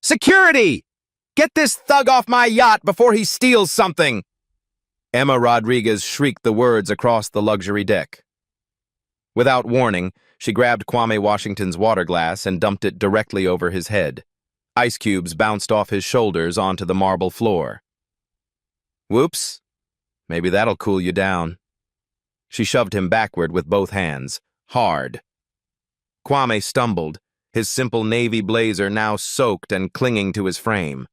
Security! Get this thug off my yacht before he steals something! Emma Rodriguez shrieked the words across the luxury deck. Without warning, she grabbed Kwame Washington's water glass and dumped it directly over his head. Ice cubes bounced off his shoulders onto the marble floor. Whoops. Maybe that'll cool you down. She shoved him backward with both hands, hard. Kwame stumbled, his simple navy blazer now soaked and clinging to his frame.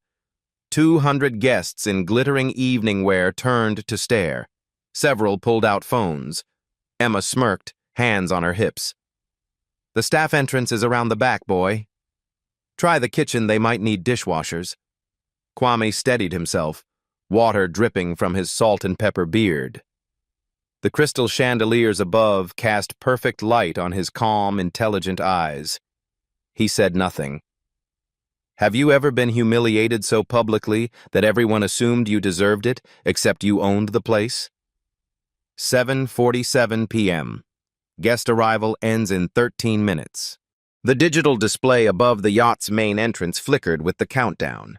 200 guests in glittering evening wear turned to stare. Several pulled out phones. Emma smirked, hands on her hips. The staff entrance is around the back, boy. Try the kitchen, they might need dishwashers. Kwame steadied himself, water dripping from his salt and pepper beard. The crystal chandeliers above cast perfect light on his calm, intelligent eyes. He said nothing. Have you ever been humiliated so publicly that everyone assumed you deserved it, except you owned the place? 7:47 p.m. Guest arrival ends in 13 minutes. The digital display above the yacht's main entrance flickered with the countdown.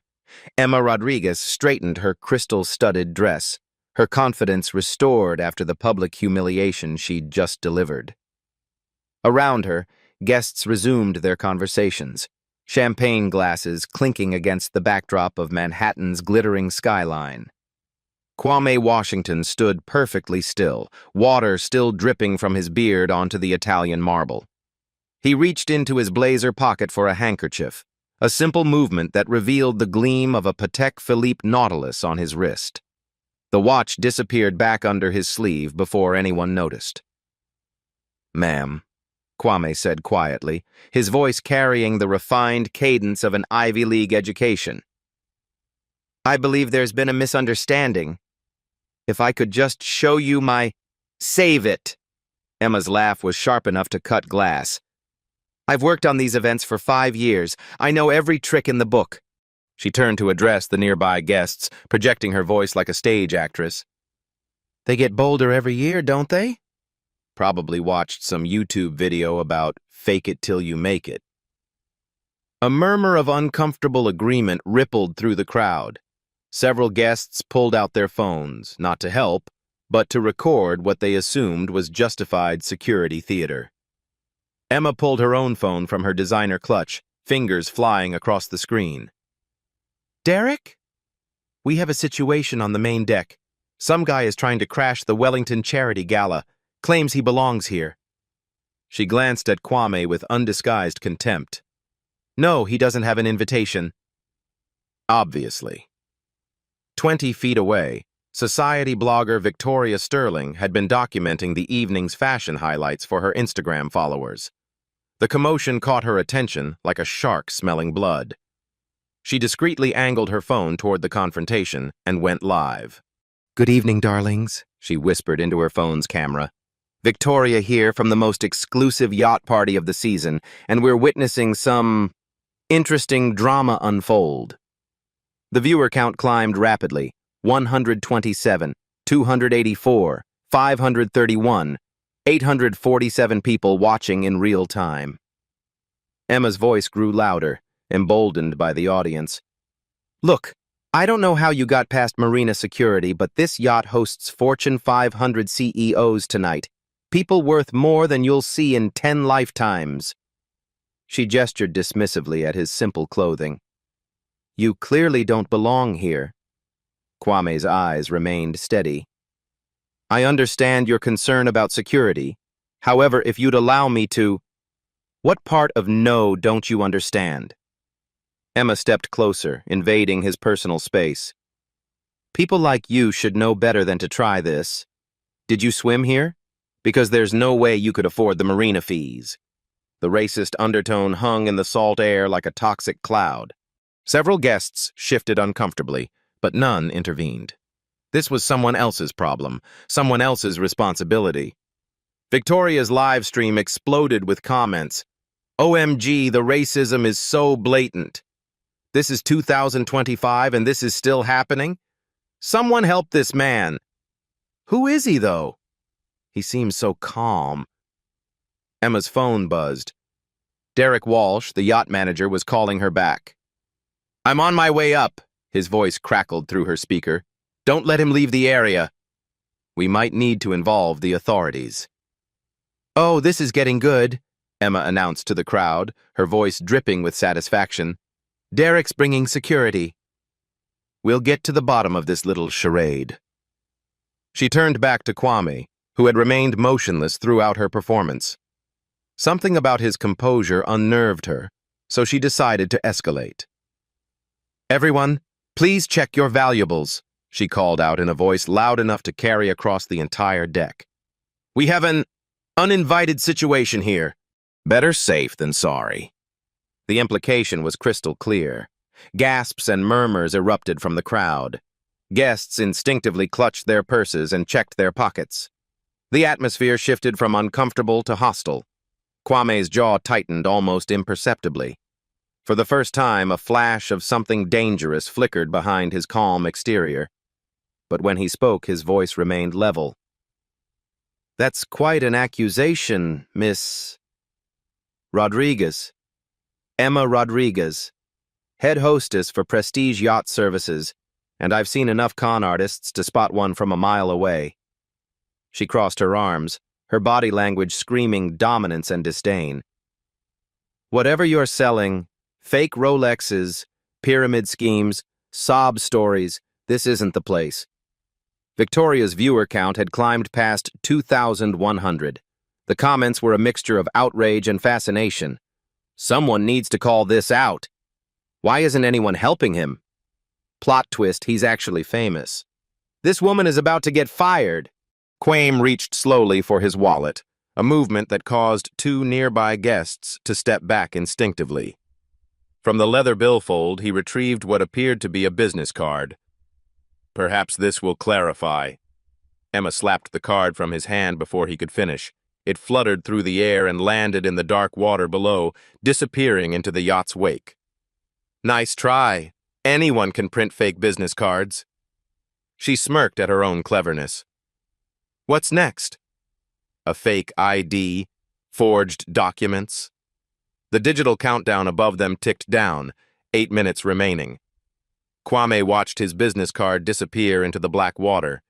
Emma Rodriguez straightened her crystal-studded dress, her confidence restored after the public humiliation she'd just delivered. Around her, guests resumed their conversations, champagne glasses clinking against the backdrop of Manhattan's glittering skyline. Kwame Washington stood perfectly still, water still dripping from his beard onto the Italian marble. He reached into his blazer pocket for a handkerchief, a simple movement that revealed the gleam of a Patek Philippe Nautilus on his wrist. The watch disappeared back under his sleeve before anyone noticed. "Ma'am," Kwame said quietly, his voice carrying the refined cadence of an Ivy League education. "I believe there's been a misunderstanding. If I could just show you my—" "Save it!" Emma's laugh was sharp enough to cut glass. "I've worked on these events for 5 years. I know every trick in the book." She turned to address the nearby guests, projecting her voice like a stage actress. "They get bolder every year, don't they?" Probably watched some YouTube video about fake it till you make it. A murmur of uncomfortable agreement rippled through the crowd. Several guests pulled out their phones, not to help, but to record what they assumed was justified security theater. Emma pulled her own phone from her designer clutch, fingers flying across the screen. "Derek? We have a situation on the main deck. Some guy is trying to crash the Wellington Charity Gala, claims he belongs here." She glanced at Kwame with undisguised contempt. "No, he doesn't have an invitation." Obviously. 20 feet away, society blogger Victoria Sterling had been documenting the evening's fashion highlights for her Instagram followers. The commotion caught her attention like a shark smelling blood. She discreetly angled her phone toward the confrontation and went live. "Good evening, darlings," she whispered into her phone's camera. "Victoria here from the most exclusive yacht party of the season, and we're witnessing some interesting drama unfold." The viewer count climbed rapidly. 127, 284, 531, 847 people watching in real time. Emma's voice grew louder, emboldened by the audience. "Look, I don't know how you got past Marina Security, but this yacht hosts Fortune 500 CEOs tonight. People worth more than you'll see in 10 lifetimes." She gestured dismissively at his simple clothing. "You clearly don't belong here." Kwame's eyes remained steady. "I understand your concern about security. However, if you'd allow me to—" "What part of no don't you understand?" Emma stepped closer, invading his personal space. "People like you should know better than to try this. Did you swim here? Because there's no way you could afford the marina fees." The racist undertone hung in the salt air like a toxic cloud. Several guests shifted uncomfortably, but none intervened. This was someone else's problem, someone else's responsibility. Victoria's live stream exploded with comments. "OMG, the racism is so blatant. This is 2025 and this is still happening? Someone help this man. Who is he, though? He seems so calm." Emma's phone buzzed. Derek Walsh, the yacht manager, was calling her back. I'm on my way up, his voice crackled through her speaker. Don't let him leave the area. We might need to involve the authorities. Oh, this is getting good, Emma announced to the crowd, her voice dripping with satisfaction. Derek's bringing security. We'll get to the bottom of this little charade. She turned back to Kwame, who had remained motionless throughout her performance. Something about his composure unnerved her, so she decided to escalate. Everyone, please check your valuables, she called out in a voice loud enough to carry across the entire deck. We have an uninvited situation here. Better safe than sorry. The implication was crystal clear. Gasps and murmurs erupted from the crowd. Guests instinctively clutched their purses and checked their pockets. The atmosphere shifted from uncomfortable to hostile. Kwame's jaw tightened almost imperceptibly. For the first time, a flash of something dangerous flickered behind his calm exterior. But when he spoke, his voice remained level. That's quite an accusation, Miss Rodriguez. Emma Rodriguez, head hostess for Prestige Yacht Services, and I've seen enough con artists to spot one from a mile away. She crossed her arms, her body language screaming dominance and disdain. Whatever you're selling, fake Rolexes, pyramid schemes, sob stories, this isn't the place. Victoria's viewer count had climbed past 2,100. The comments were a mixture of outrage and fascination. Someone needs to call this out. Why isn't anyone helping him? Plot twist, he's actually famous. This woman is about to get fired. Kwame reached slowly for his wallet, a movement that caused two nearby guests to step back instinctively. From the leather billfold, he retrieved what appeared to be a business card. Perhaps this will clarify. Emma slapped the card from his hand before he could finish. It fluttered through the air and landed in the dark water below, disappearing into the yacht's wake. Nice try. Anyone can print fake business cards. She smirked at her own cleverness. What's next? A fake ID, forged documents. The digital countdown above them ticked down, 8 minutes remaining. Kwame watched his business card disappear into the black water.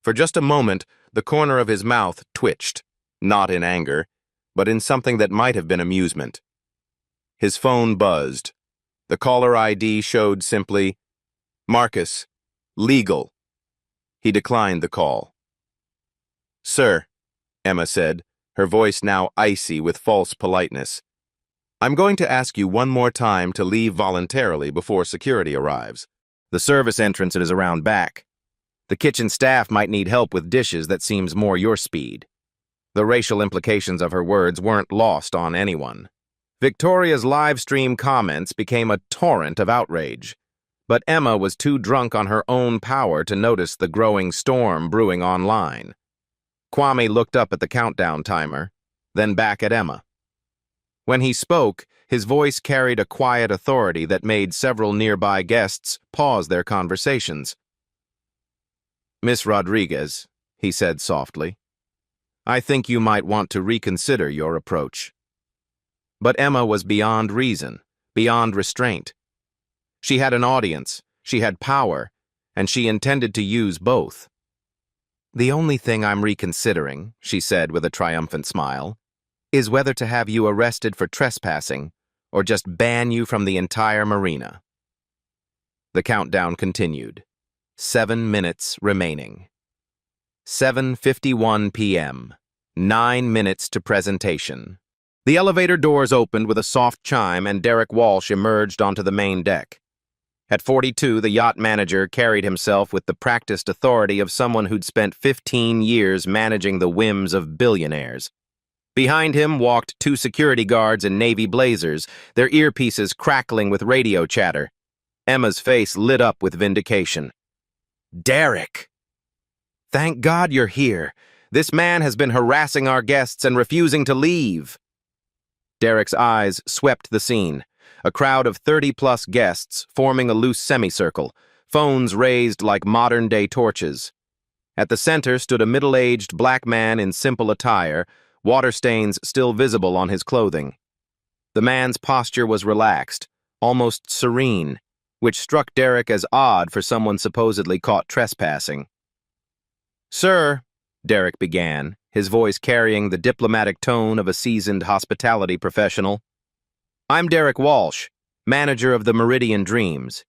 For just a moment, the corner of his mouth twitched, not in anger, but in something that might have been amusement. His phone buzzed. The caller ID showed simply, Marcus, legal. He declined the call. Sir, Emma said, her voice now icy with false politeness. I'm going to ask you one more time to leave voluntarily before security arrives. The service entrance is around back. The kitchen staff might need help with dishes that seems more your speed. The racial implications of her words weren't lost on anyone. Victoria's live stream comments became a torrent of outrage, but Emma was too drunk on her own power to notice the growing storm brewing online. Kwame looked up at the countdown timer, then back at Emma. When he spoke, his voice carried a quiet authority that made several nearby guests pause their conversations. Miss Rodriguez, he said softly, I think you might want to reconsider your approach. But Emma was beyond reason, beyond restraint. She had an audience, she had power, and she intended to use both. The only thing I'm reconsidering, she said with a triumphant smile, is whether to have you arrested for trespassing or just ban you from the entire marina. The countdown continued. 7 minutes remaining. 7:51 p.m. 9 minutes to presentation. The elevator doors opened with a soft chime and Derek Walsh emerged onto the main deck. At 42, the yacht manager carried himself with the practiced authority of someone who'd spent 15 years managing the whims of billionaires. Behind him walked 2 security guards in navy blazers, their earpieces crackling with radio chatter. Emma's face lit up with vindication. Derek! Thank God you're here. This man has been harassing our guests and refusing to leave. Derek's eyes swept the scene. A crowd of 30-plus guests forming a loose semicircle, phones raised like modern-day torches. At the center stood a middle-aged black man in simple attire, water stains still visible on his clothing. The man's posture was relaxed, almost serene, which struck Derek as odd for someone supposedly caught trespassing. "Sir," Derek began, his voice carrying the diplomatic tone of a seasoned hospitality professional, "I'm Derek Walsh, manager of the Meridian Dreams.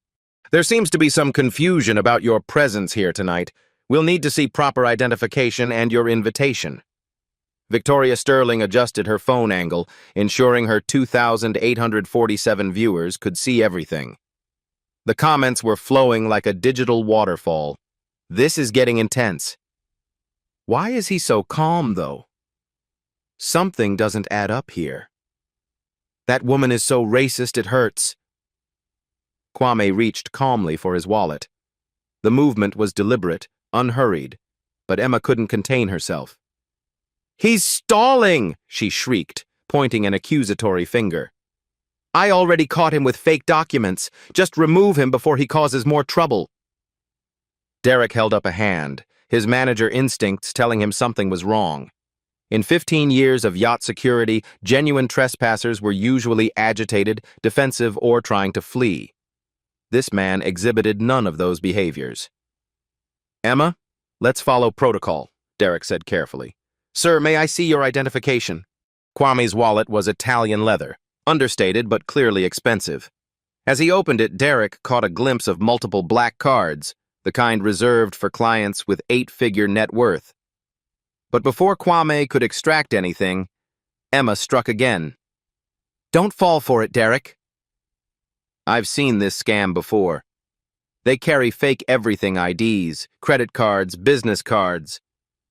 There seems to be some confusion about your presence here tonight. We'll need to see proper identification and your invitation." Victoria Sterling adjusted her phone angle, ensuring her 2,847 viewers could see everything. The comments were flowing like a digital waterfall. "This is getting intense." "Why is he so calm, though? Something doesn't add up here. That woman is so racist it hurts." Kwame reached calmly for his wallet. The movement was deliberate, unhurried, but Emma couldn't contain herself. "He's stalling!" she shrieked, pointing an accusatory finger. "I already caught him with fake documents. Just remove him before he causes more trouble." Derek held up a hand, his manager instincts telling him something was wrong. In 15 years of yacht security, genuine trespassers were usually agitated, defensive, or trying to flee. This man exhibited none of those behaviors. "Emma, let's follow protocol," Derek said carefully. "Sir, may I see your identification?" Kwame's wallet was Italian leather, understated but clearly expensive. As he opened it, Derek caught a glimpse of multiple black cards, the kind reserved for clients with 8-figure net worth. But before Kwame could extract anything, Emma struck again. "Don't fall for it, Derek." "I've seen this scam before. They carry fake everything IDs, credit cards, business cards.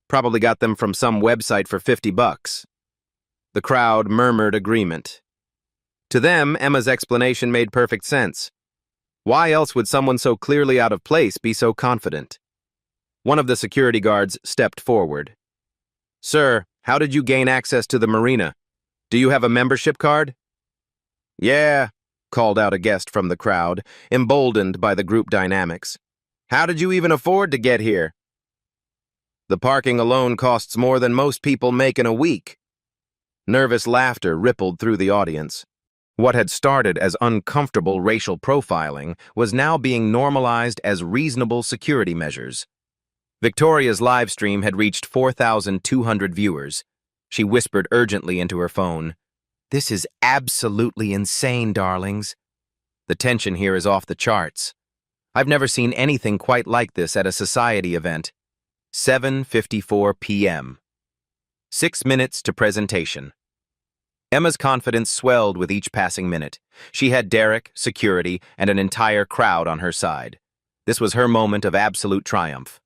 Probably got them from some website for $50. The crowd murmured agreement. To them, Emma's explanation made perfect sense. Why else would someone so clearly out of place be so confident? One of the security guards stepped forward. "Sir, how did you gain access to the marina? Do you have a membership card?" "Yeah," called out a guest from the crowd, emboldened by the group dynamics. "How did you even afford to get here?" "The parking alone costs more than most people make in a week." Nervous laughter rippled through the audience. What had started as uncomfortable racial profiling was now being normalized as reasonable security measures. Victoria's live stream had reached 4,200 viewers. She whispered urgently into her phone, "This is absolutely insane, darlings. The tension here is off the charts. I've never seen anything quite like this at a society event." 7:54 p.m. 6 minutes to presentation. Emma's confidence swelled with each passing minute. She had Derek, security, and an entire crowd on her side. This was her moment of absolute triumph.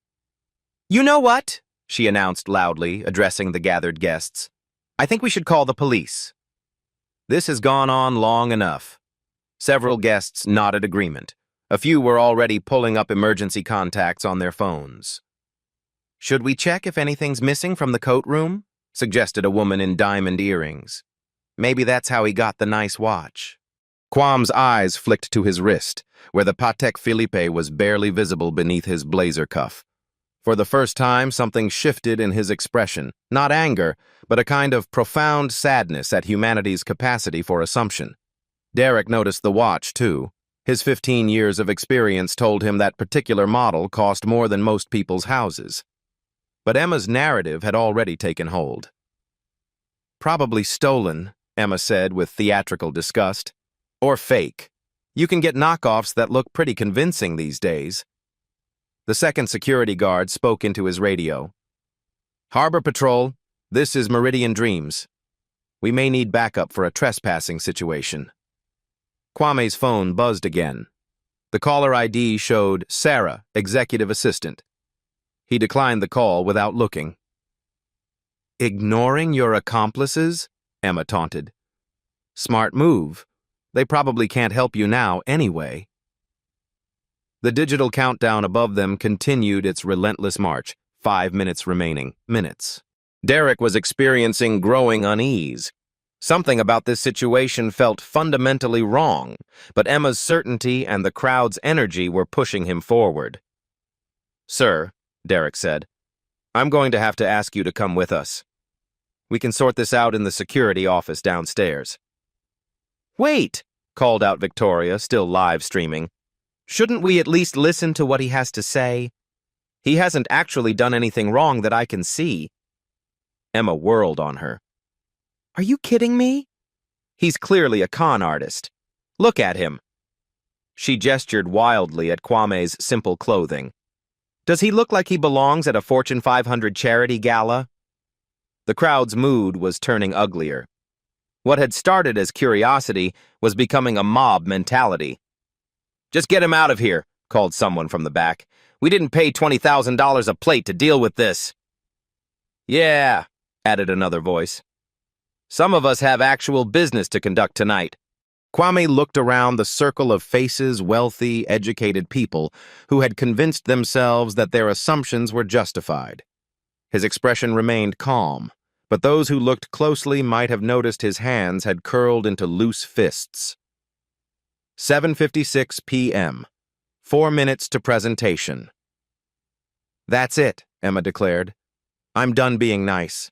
"You know what?" she announced loudly, addressing the gathered guests. "I think we should call the police." This has gone on long enough. Several guests nodded agreement. A few were already pulling up emergency contacts on their phones. "Should we check if anything's missing from the coat room?" suggested a woman in diamond earrings. "Maybe that's how he got the nice watch." Quam's eyes flicked to his wrist, where the Patek Philippe was barely visible beneath his blazer cuff. For the first time, something shifted in his expression, not anger, but a kind of profound sadness at humanity's capacity for assumption. Derek noticed the watch, too. His 15 years of experience told him that particular model cost more than most people's houses. But Emma's narrative had already taken hold. "Probably stolen," Emma said with theatrical disgust. "Or fake. You can get knockoffs that look pretty convincing these days." The second security guard spoke into his radio. "Harbor Patrol, this is Meridian Dreams. We may need backup for a trespassing situation." Kwame's phone buzzed again. The caller ID showed Sarah, executive assistant. He declined the call without looking. "Ignoring your accomplices?" Emma taunted. "Smart move. They probably can't help you now anyway." The digital countdown above them continued its relentless march, 5 minutes remaining. Minutes. Derek was experiencing growing unease. Something about this situation felt fundamentally wrong, but Emma's certainty and the crowd's energy were pushing him forward. "Sir," Derek said, "I'm going to have to ask you to come with us. We can sort this out in the security office downstairs." "Wait!" called out Victoria, still live streaming. Shouldn't we at least listen to what he has to say? He hasn't actually done anything wrong that I can see. Emma whirled on her. Are you kidding me? He's clearly a con artist. Look at him. She gestured wildly at Kwame's simple clothing. Does he look like he belongs at a Fortune 500 charity gala? The crowd's mood was turning uglier. What had started as curiosity was becoming a mob mentality. Just get him out of here, called someone from the back. We didn't pay $20,000 a plate to deal with this. Yeah, added another voice. Some of us have actual business to conduct tonight. Kwame looked around the circle of faces, wealthy, educated people who had convinced themselves that their assumptions were justified. His expression remained calm, but those who looked closely might have noticed his hands had curled into loose fists. 7:56 p.m. 4 minutes to presentation. That's it, Emma declared. I'm done being nice.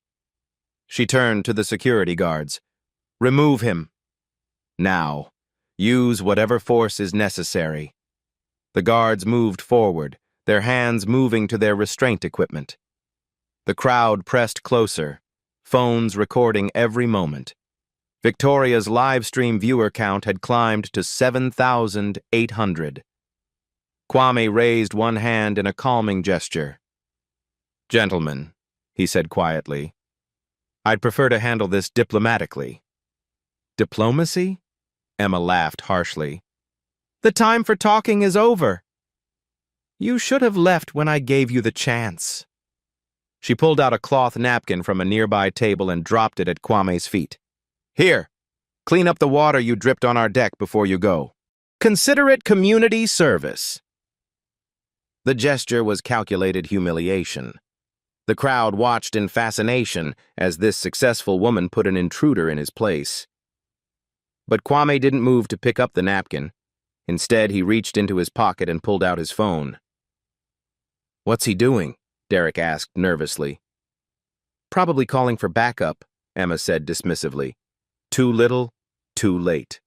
She turned to the security guards. Remove him. Now. Use whatever force is necessary. The guards moved forward, their hands moving to their restraint equipment. The crowd pressed closer, phones recording every moment. Victoria's live stream viewer count had climbed to 7,800. Kwame raised one hand in a calming gesture. Gentlemen, he said quietly, I'd prefer to handle this diplomatically. Diplomacy? Emma laughed harshly. The time for talking is over. You should have left when I gave you the chance. She pulled out a cloth napkin from a nearby table and dropped it at Kwame's feet. Here, clean up the water you dripped on our deck before you go. Consider it community service. The gesture was calculated humiliation. The crowd watched in fascination as this successful woman put an intruder in his place. But Kwame didn't move to pick up the napkin. Instead, he reached into his pocket and pulled out his phone. What's he doing? Derek asked nervously. Probably calling for backup, Emma said dismissively. Too little, too late.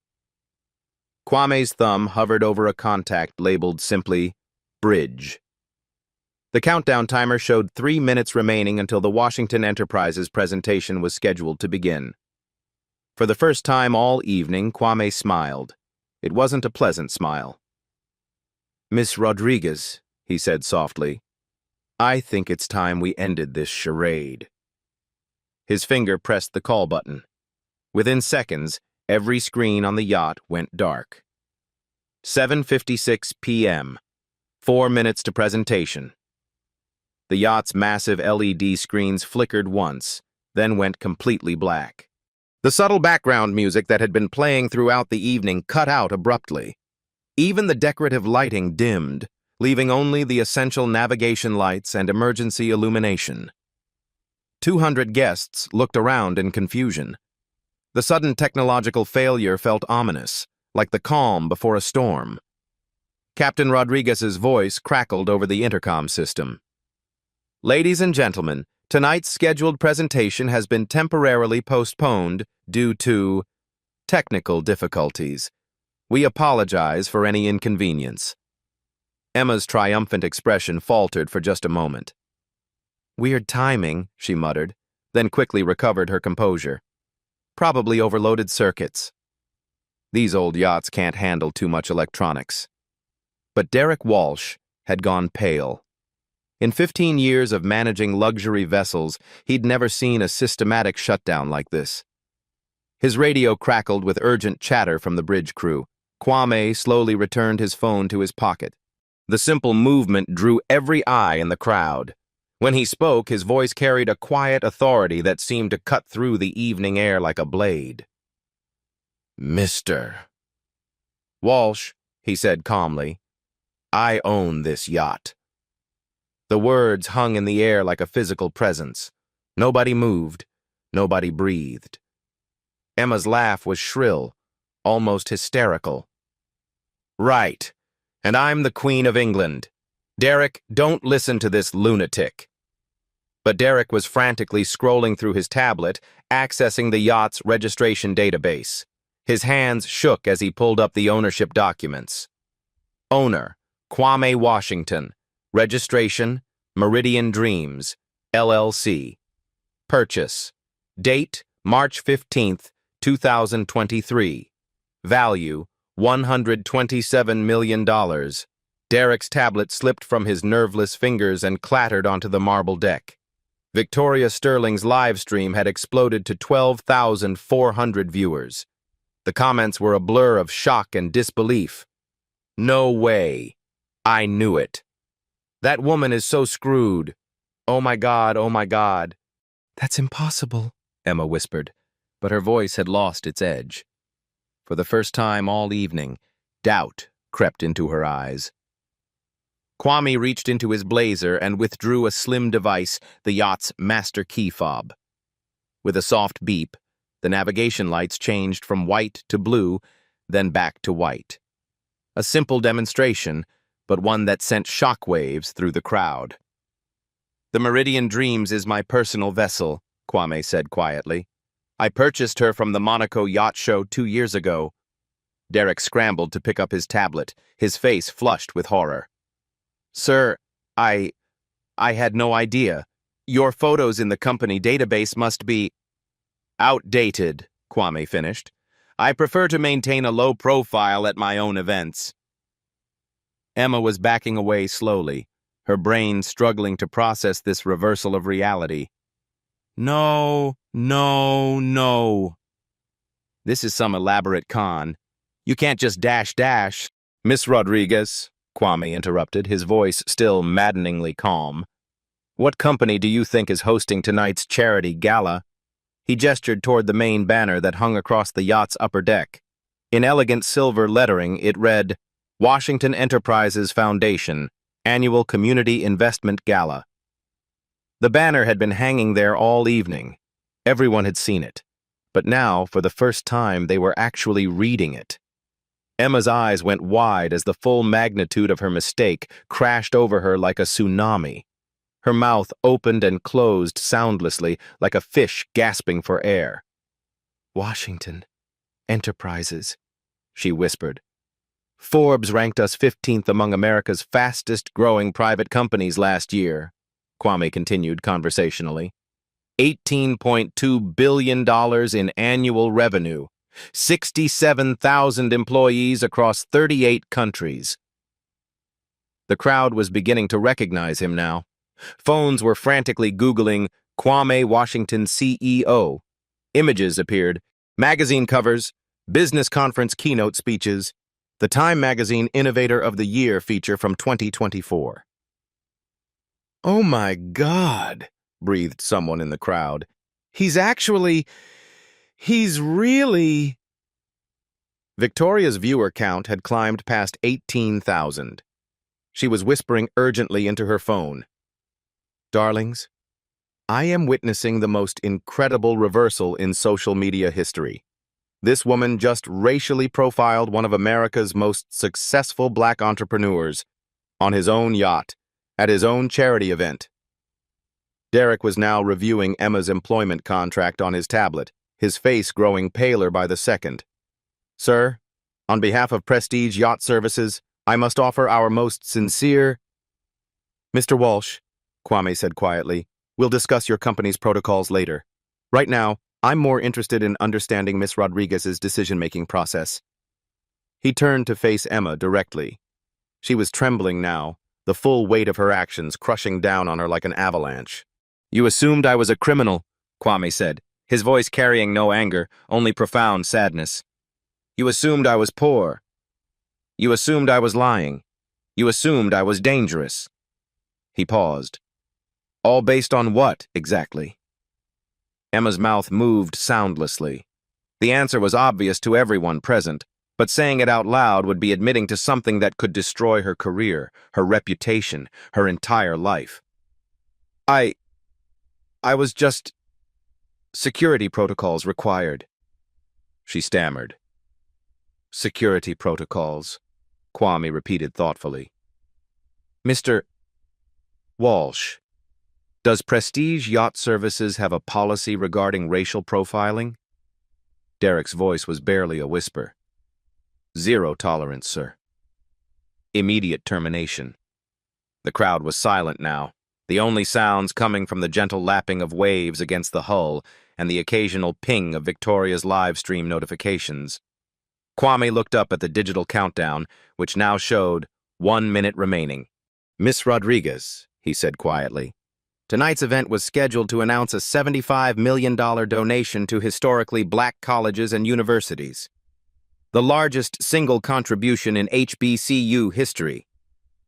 Kwame's thumb hovered over a contact labeled simply, Bridge. The countdown timer showed 3 minutes remaining until the Washington Enterprises presentation was scheduled to begin. For the first time all evening, Kwame smiled. It wasn't a pleasant smile. Miss Rodriguez, he said softly, I think it's time we ended this charade. His finger pressed the call button. Within seconds, every screen on the yacht went dark. 7:56 p.m. 4 minutes to presentation. The yacht's massive LED screens flickered once, then went completely black. The subtle background music that had been playing throughout the evening cut out abruptly. Even the decorative lighting dimmed, leaving only the essential navigation lights and emergency illumination. 200 guests looked around in confusion. The sudden technological failure felt ominous, like the calm before a storm. Captain Rodriguez's voice crackled over the intercom system. Ladies and gentlemen, tonight's scheduled presentation has been temporarily postponed due to technical difficulties. We apologize for any inconvenience. Emma's triumphant expression faltered for just a moment. Weird timing, she muttered, then quickly recovered her composure. Probably overloaded circuits. These old yachts can't handle too much electronics. But Derek Walsh had gone pale. In 15 years of managing luxury vessels, he'd never seen a systematic shutdown like this. His radio crackled with urgent chatter from the bridge crew. Kwame slowly returned his phone to his pocket. The simple movement drew every eye in the crowd. When he spoke, his voice carried a quiet authority that seemed to cut through the evening air like a blade. Mr. Walsh, he said calmly, I own this yacht. The words hung in the air like a physical presence. Nobody moved. Nobody breathed. Emma's laugh was shrill, almost hysterical. Right, and I'm the Queen of England. Derek, don't listen to this lunatic. But Derek was frantically scrolling through his tablet, accessing the yacht's registration database. His hands shook as he pulled up the ownership documents. Owner, Kwame Washington. Registration, Meridian Dreams, LLC. Purchase. Date, March 15th, 2023. Value, $127 million. Derek's tablet slipped from his nerveless fingers and clattered onto the marble deck. Victoria Sterling's live stream had exploded to 12,400 viewers. The comments were a blur of shock and disbelief. No way. I knew it. That woman is so screwed. Oh my God, oh my God. That's impossible, Emma whispered, but her voice had lost its edge. For the first time all evening, doubt crept into her eyes. Kwame reached into his blazer and withdrew a slim device, the yacht's master key fob. With a soft beep, the navigation lights changed from white to blue, then back to white. A simple demonstration, but one that sent shockwaves through the crowd. The Meridian Dreams is my personal vessel, Kwame said quietly. I purchased her from the Monaco Yacht Show 2 years ago. Derek scrambled to pick up his tablet, his face flushed with horror. Sir, I had no idea. Your photos in the company database must be outdated, Kwame finished. I prefer to maintain a low profile at my own events. Emma was backing away slowly, her brain struggling to process this reversal of reality. No, no, no. This is some elaborate con. You can't just dash. Miss Rodriguez, Kwame interrupted, his voice still maddeningly calm. What company do you think is hosting tonight's charity gala? He gestured toward the main banner that hung across the yacht's upper deck. In elegant silver lettering, it read, Washington Enterprises Foundation, Annual Community Investment Gala. The banner had been hanging there all evening. Everyone had seen it. But now, for the first time, they were actually reading it. Emma's eyes went wide as the full magnitude of her mistake crashed over her like a tsunami. Her mouth opened and closed soundlessly, like a fish gasping for air. Washington Enterprises, she whispered. Forbes ranked us 15th among America's fastest-growing private companies last year, Kwame continued conversationally. $18.2 billion in annual revenue, 67,000 employees across 38 countries. The crowd was beginning to recognize him now. Phones were frantically Googling Kwame Washington CEO. Images appeared, magazine covers, business conference keynote speeches, the Time Magazine Innovator of the Year feature from 2024. Oh my God, breathed someone in the crowd. He's really... Victoria's viewer count had climbed past 18,000. She was whispering urgently into her phone. Darlings, I am witnessing the most incredible reversal in social media history. This woman just racially profiled one of America's most successful black entrepreneurs on his own yacht, at his own charity event. Derek was now reviewing Emma's employment contract on his tablet, his face growing paler by the second. Sir, on behalf of Prestige Yacht Services, I must offer our most sincere... Mr. Walsh, Kwame said quietly, we'll discuss your company's protocols later. Right now, I'm more interested in understanding Miss Rodriguez's decision-making process. He turned to face Emma directly. She was trembling now, the full weight of her actions crushing down on her like an avalanche. You assumed I was a criminal, Kwame said, his voice carrying no anger, only profound sadness. You assumed I was poor. You assumed I was lying. You assumed I was dangerous. He paused. All based on what, exactly? Emma's mouth moved soundlessly. The answer was obvious to everyone present, but saying it out loud would be admitting to something that could destroy her career, her reputation, her entire life. I was just... Security protocols required, she stammered. Security protocols, Kwame repeated thoughtfully. Mr. Walsh, does Prestige Yacht Services have a policy regarding racial profiling? Derek's voice was barely a whisper. Zero tolerance, sir. Immediate termination. The crowd was silent now, the only sounds coming from the gentle lapping of waves against the hull and the occasional ping of Victoria's live stream notifications. Kwame looked up at the digital countdown, which now showed 1 minute remaining. "Miss Rodriguez," he said quietly, "tonight's event was scheduled to announce a $75 million donation to historically black colleges and universities. The largest single contribution in HBCU history."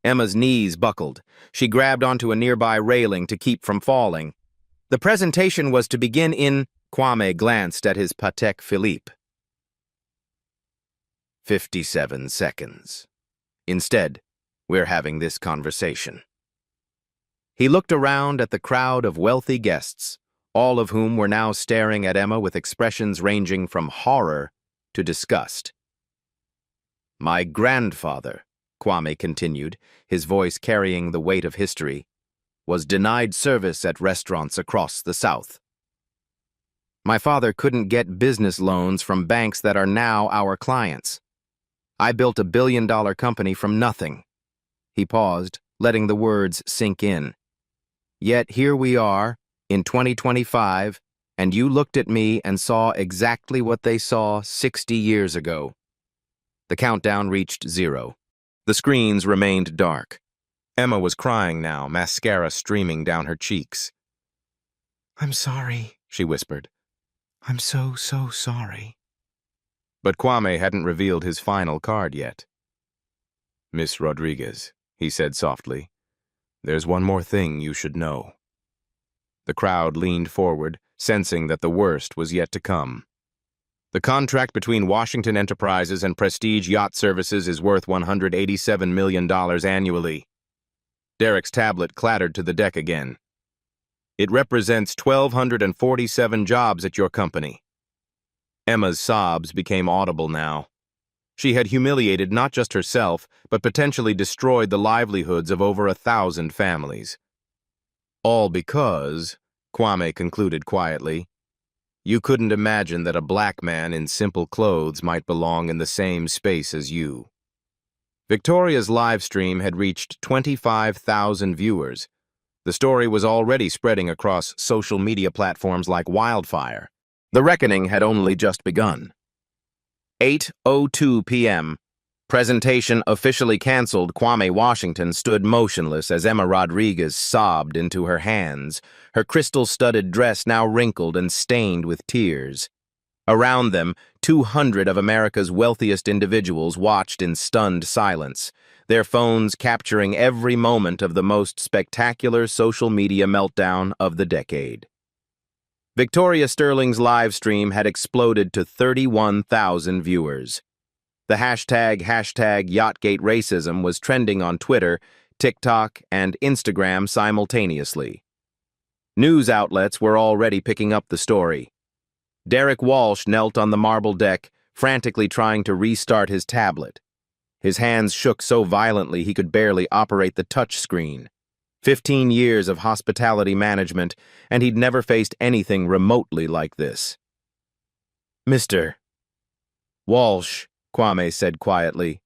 Emma's knees buckled. She grabbed onto a nearby railing to keep from falling. The presentation was to begin in— Kwame glanced at his Patek Philippe. 57 seconds. Instead, we're having this conversation. He looked around at the crowd of wealthy guests, all of whom were now staring at Emma with expressions ranging from horror to disgust. "My grandfather," Kwame continued, his voice carrying the weight of history, "was denied service at restaurants across the South. My father couldn't get business loans from banks that are now our clients. I built a billion-dollar company from nothing." He paused, letting the words sink in. "Yet here we are, in 2025, and you looked at me and saw exactly what they saw 60 years ago." The countdown reached 0. The screens remained dark. Emma was crying now, mascara streaming down her cheeks. "I'm sorry," she whispered. "I'm so sorry." But Kwame hadn't revealed his final card yet. "Miss Rodriguez," he said softly, "there's one more thing you should know." The crowd leaned forward, sensing that the worst was yet to come. "The contract between Washington Enterprises and Prestige Yacht Services is worth $187 million annually." Derek's tablet clattered to the deck again. "It represents 1,247 jobs at your company." Emma's sobs became audible now. She had humiliated not just herself, but potentially destroyed the livelihoods of over 1,000 families. "All because," Kwame concluded quietly, "you couldn't imagine that a black man in simple clothes might belong in the same space as you." Victoria's live stream had reached 25,000 viewers. The story was already spreading across social media platforms like wildfire. The reckoning had only just begun. 8:02 p.m. Presentation officially canceled. Kwame Washington stood motionless as Emma Rodriguez sobbed into her hands, her crystal-studded dress now wrinkled and stained with tears. Around them, 200 of America's wealthiest individuals watched in stunned silence, their phones capturing every moment of the most spectacular social media meltdown of the decade. Victoria Sterling's live stream had exploded to 31,000 viewers. The hashtag Yachtgate Racism was trending on Twitter, TikTok, and Instagram simultaneously. News outlets were already picking up the story. Derek Walsh knelt on the marble deck, frantically trying to restart his tablet. His hands shook so violently he could barely operate the touch screen. 15 years of hospitality management, and he'd never faced anything remotely like this. "Mr. Walsh," Kwame said quietly,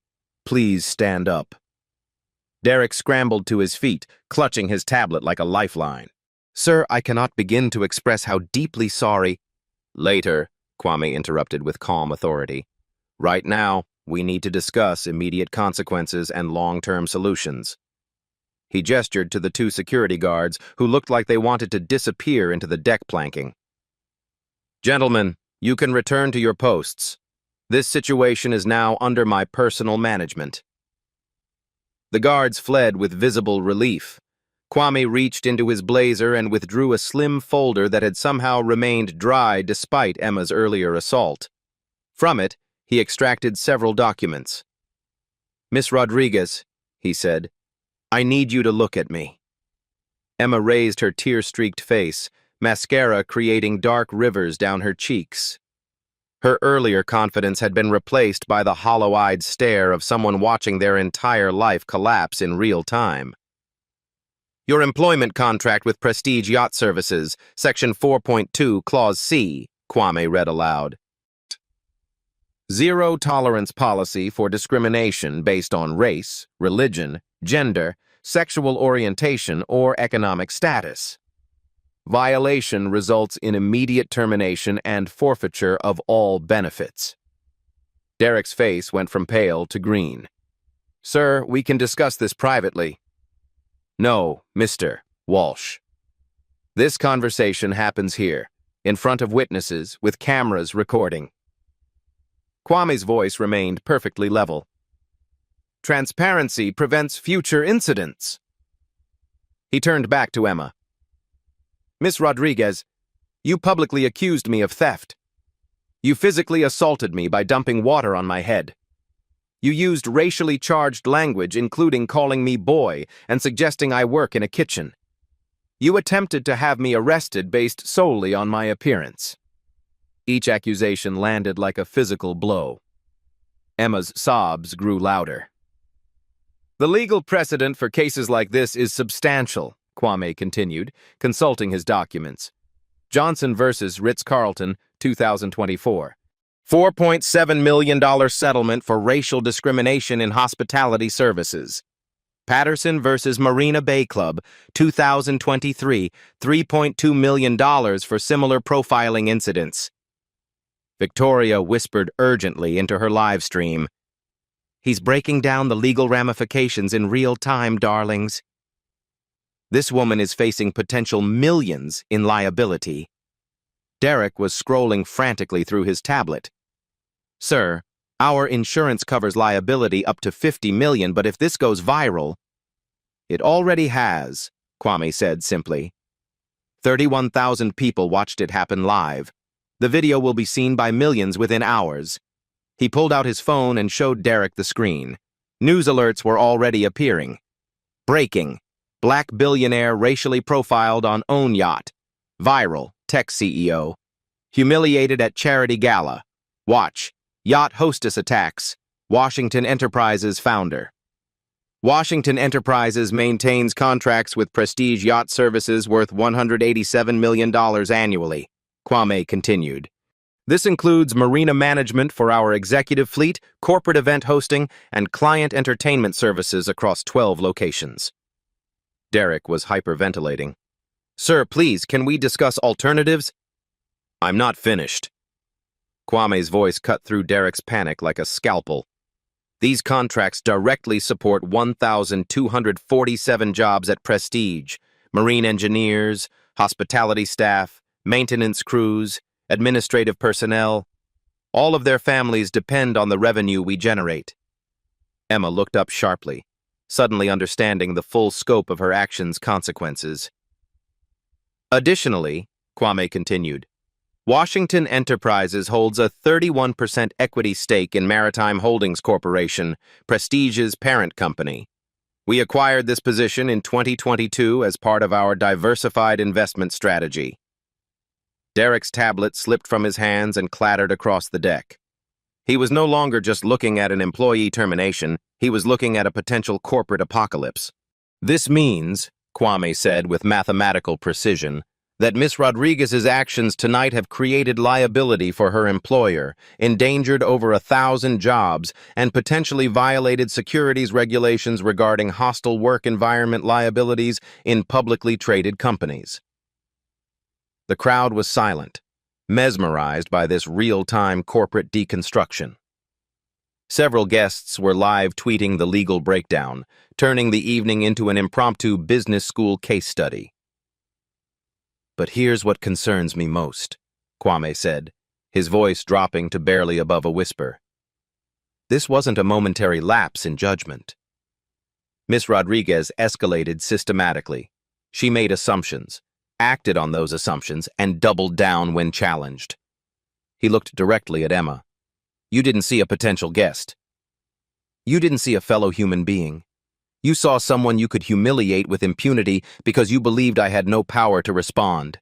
"please stand up." Derek scrambled to his feet, clutching his tablet like a lifeline. "Sir, I cannot begin to express how deeply sorry—" "Later," Kwame interrupted with calm authority. "Right now, we need to discuss immediate consequences and long-term solutions." He gestured to the 2 security guards, who looked like they wanted to disappear into the deck planking. "Gentlemen, you can return to your posts. This situation is now under my personal management." The guards fled with visible relief. Kwame reached into his blazer and withdrew a slim folder that had somehow remained dry despite Emma's earlier assault. From it, he extracted several documents. "Miss Rodriguez," he said, "I need you to look at me." Emma raised her tear-streaked face, mascara creating dark rivers down her cheeks. Her earlier confidence had been replaced by the hollow-eyed stare of someone watching their entire life collapse in real time. "Your employment contract with Prestige Yacht Services, Section 4.2, Clause C," Kwame read aloud. zero-tolerance policy for discrimination based on race, religion, gender, sexual orientation, or economic status. Violation results in immediate termination and forfeiture of all benefits. Derek's face went from pale to green. "Sir, we can discuss this privately." "No, Mr. Walsh. This conversation happens here, in front of witnesses, with cameras recording." Kwame's voice remained perfectly level. "Transparency prevents future incidents." He turned back to Emma. "Miss Rodriguez, you publicly accused me of theft. You physically assaulted me by dumping water on my head. You used racially charged language, including calling me boy and suggesting I work in a kitchen. You attempted to have me arrested based solely on my appearance." Each accusation landed like a physical blow. Emma's sobs grew louder. "The legal precedent for cases like this is substantial," Kwame continued, consulting his documents. "Johnson versus Ritz-Carlton, 2024. $4.7 million settlement for racial discrimination in hospitality services. Patterson versus Marina Bay Club, 2023, $3.2 million for similar profiling incidents." Victoria whispered urgently into her live stream. "He's breaking down the legal ramifications in real time, darlings. This woman is facing potential millions in liability." Derek was scrolling frantically through his tablet. "Sir, our insurance covers liability up to $50 million, but if this goes viral—" "It already has," Kwame said simply. 31,000 people watched it happen live. The video will be seen by millions within hours. He pulled out his phone and showed Derek the screen. News alerts were already appearing. Breaking. Black billionaire racially profiled on own yacht. Viral. Tech CEO. Humiliated at charity gala. Watch. Yacht hostess attacks. Washington Enterprises founder. Washington Enterprises maintains contracts with Prestige Yacht Services worth $187 million annually, Kwame continued. This includes marina management for our executive fleet, corporate event hosting, and client entertainment services across 12 locations. Derek was hyperventilating. "Sir, please, can we discuss alternatives?" "I'm not finished." Kwame's voice cut through Derek's panic like a scalpel. "These contracts directly support 1,247 jobs at Prestige, marine engineers, hospitality staff, maintenance crews, administrative personnel. All of their families depend on the revenue we generate." Emma looked up sharply, suddenly understanding the full scope of her actions' consequences. "Additionally," Kwame continued, "Washington Enterprises holds a 31% equity stake in Maritime Holdings Corporation, Prestige's parent company. We acquired this position in 2022 as part of our diversified investment strategy." Derek's tablet slipped from his hands and clattered across the deck. He was no longer just looking at an employee termination, he was looking at a potential corporate apocalypse. "This means," Kwame said with mathematical precision, "that Miss Rodriguez's actions tonight have created liability for her employer, endangered over 1,000 jobs, and potentially violated securities regulations regarding hostile work environment liabilities in publicly traded companies." The crowd was silent, mesmerized by this real-time corporate deconstruction. Several guests were live tweeting the legal breakdown, turning the evening into an impromptu business school case study. "But here's what concerns me most," Kwame said, his voice dropping to barely above a whisper. "This wasn't a momentary lapse in judgment. Miss Rodriguez escalated systematically. She made assumptions, acted on those assumptions, and doubled down when challenged." He looked directly at Emma. "You didn't see a potential guest. You didn't see a fellow human being. You saw someone you could humiliate with impunity because you believed I had no power to respond."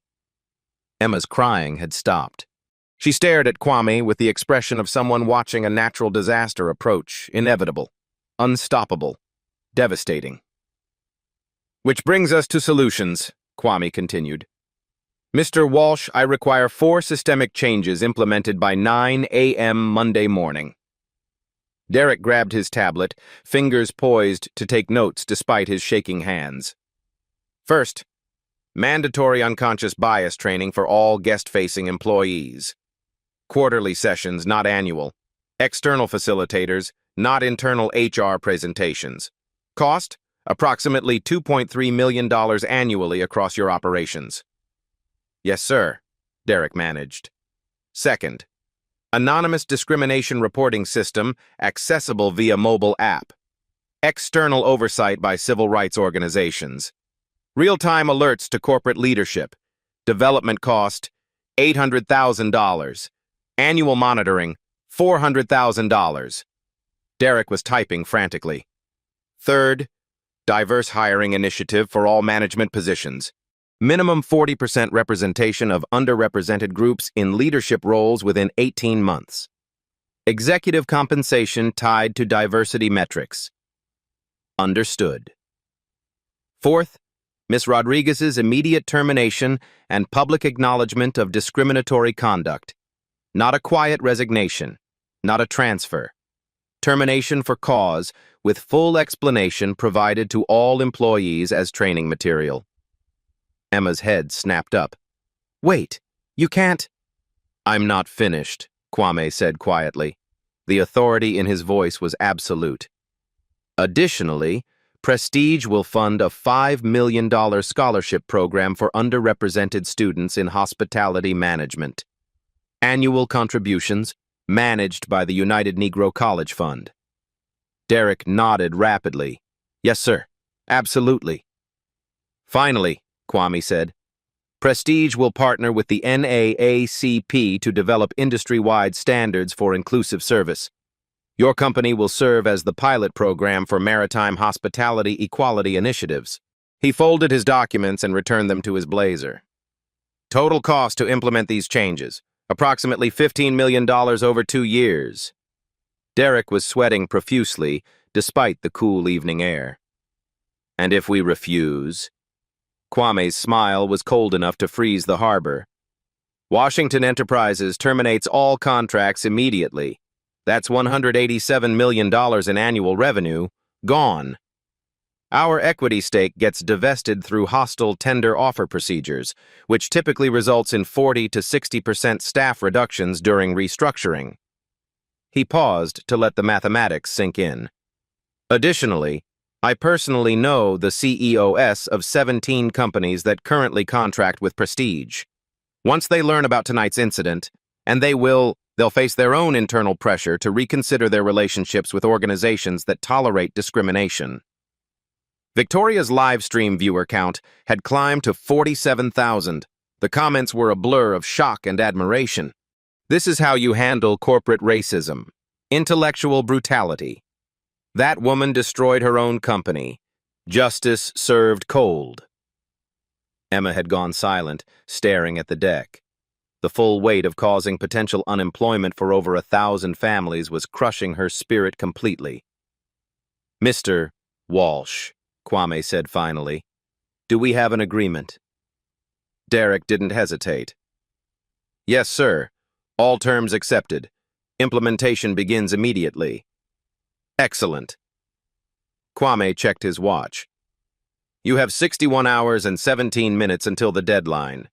Emma's crying had stopped. She stared at Kwame with the expression of someone watching a natural disaster approach, inevitable, unstoppable, devastating. "Which brings us to solutions," Kwame continued. Mr. Walsh, I require 4 systemic changes implemented by 9 a.m. Monday morning. Derek grabbed his tablet, fingers poised to take notes despite his shaking hands. First, mandatory unconscious bias training for all guest-facing employees. Quarterly sessions, not annual. External facilitators, not internal HR presentations. Cost, approximately $2.3 million annually across your operations. Yes, sir, Derek managed. Second, anonymous discrimination reporting system accessible via mobile app. External oversight by civil rights organizations. Real-time alerts to corporate leadership. Development cost, $800,000. Annual monitoring, $400,000. Derek was typing frantically. Third, diverse hiring initiative for all management positions. Minimum 40% representation of underrepresented groups in leadership roles within 18 months. Executive compensation tied to diversity metrics. Understood. Fourth, Ms. Rodriguez's immediate termination and public acknowledgement of discriminatory conduct. Not a quiet resignation, not a transfer. Termination for cause, with full explanation provided to all employees as training material. Emma's head snapped up. Wait, you can't. I'm not finished, Kwame said quietly. The authority in his voice was absolute. Additionally, Prestige will fund a $5 million scholarship program for underrepresented students in hospitality management. Annual contributions, managed by the United Negro College Fund. Derek nodded rapidly. Yes, sir. Absolutely. Finally, Kwame said, Prestige will partner with the NAACP to develop industry-wide standards for inclusive service. Your company will serve as the pilot program for maritime hospitality equality initiatives. He folded his documents and returned them to his blazer. Total cost to implement these changes, approximately $15 million over 2 years. Derek was sweating profusely, despite the cool evening air. And if we refuse? Kwame's smile was cold enough to freeze the harbor. Washington Enterprises terminates all contracts immediately. That's $187 million in annual revenue, gone. Our equity stake gets divested through hostile tender offer procedures, which typically results in 40 to 60% staff reductions during restructuring. He paused to let the mathematics sink in. Additionally, I personally know the CEOs of 17 companies that currently contract with Prestige. Once they learn about tonight's incident, and they'll face their own internal pressure to reconsider their relationships with organizations that tolerate discrimination. Victoria's live stream viewer count had climbed to 47,000. The comments were a blur of shock and admiration. This is how you handle corporate racism. Intellectual brutality. That woman destroyed her own company. Justice served cold. Emma had gone silent, staring at the deck. The full weight of causing potential unemployment for over 1,000 families was crushing her spirit completely. Mr. Walsh, Kwame said finally, do we have an agreement? Derek didn't hesitate. Yes, sir. All terms accepted. Implementation begins immediately. Excellent. Kwame checked his watch. You have 61 hours and 17 minutes until the deadline.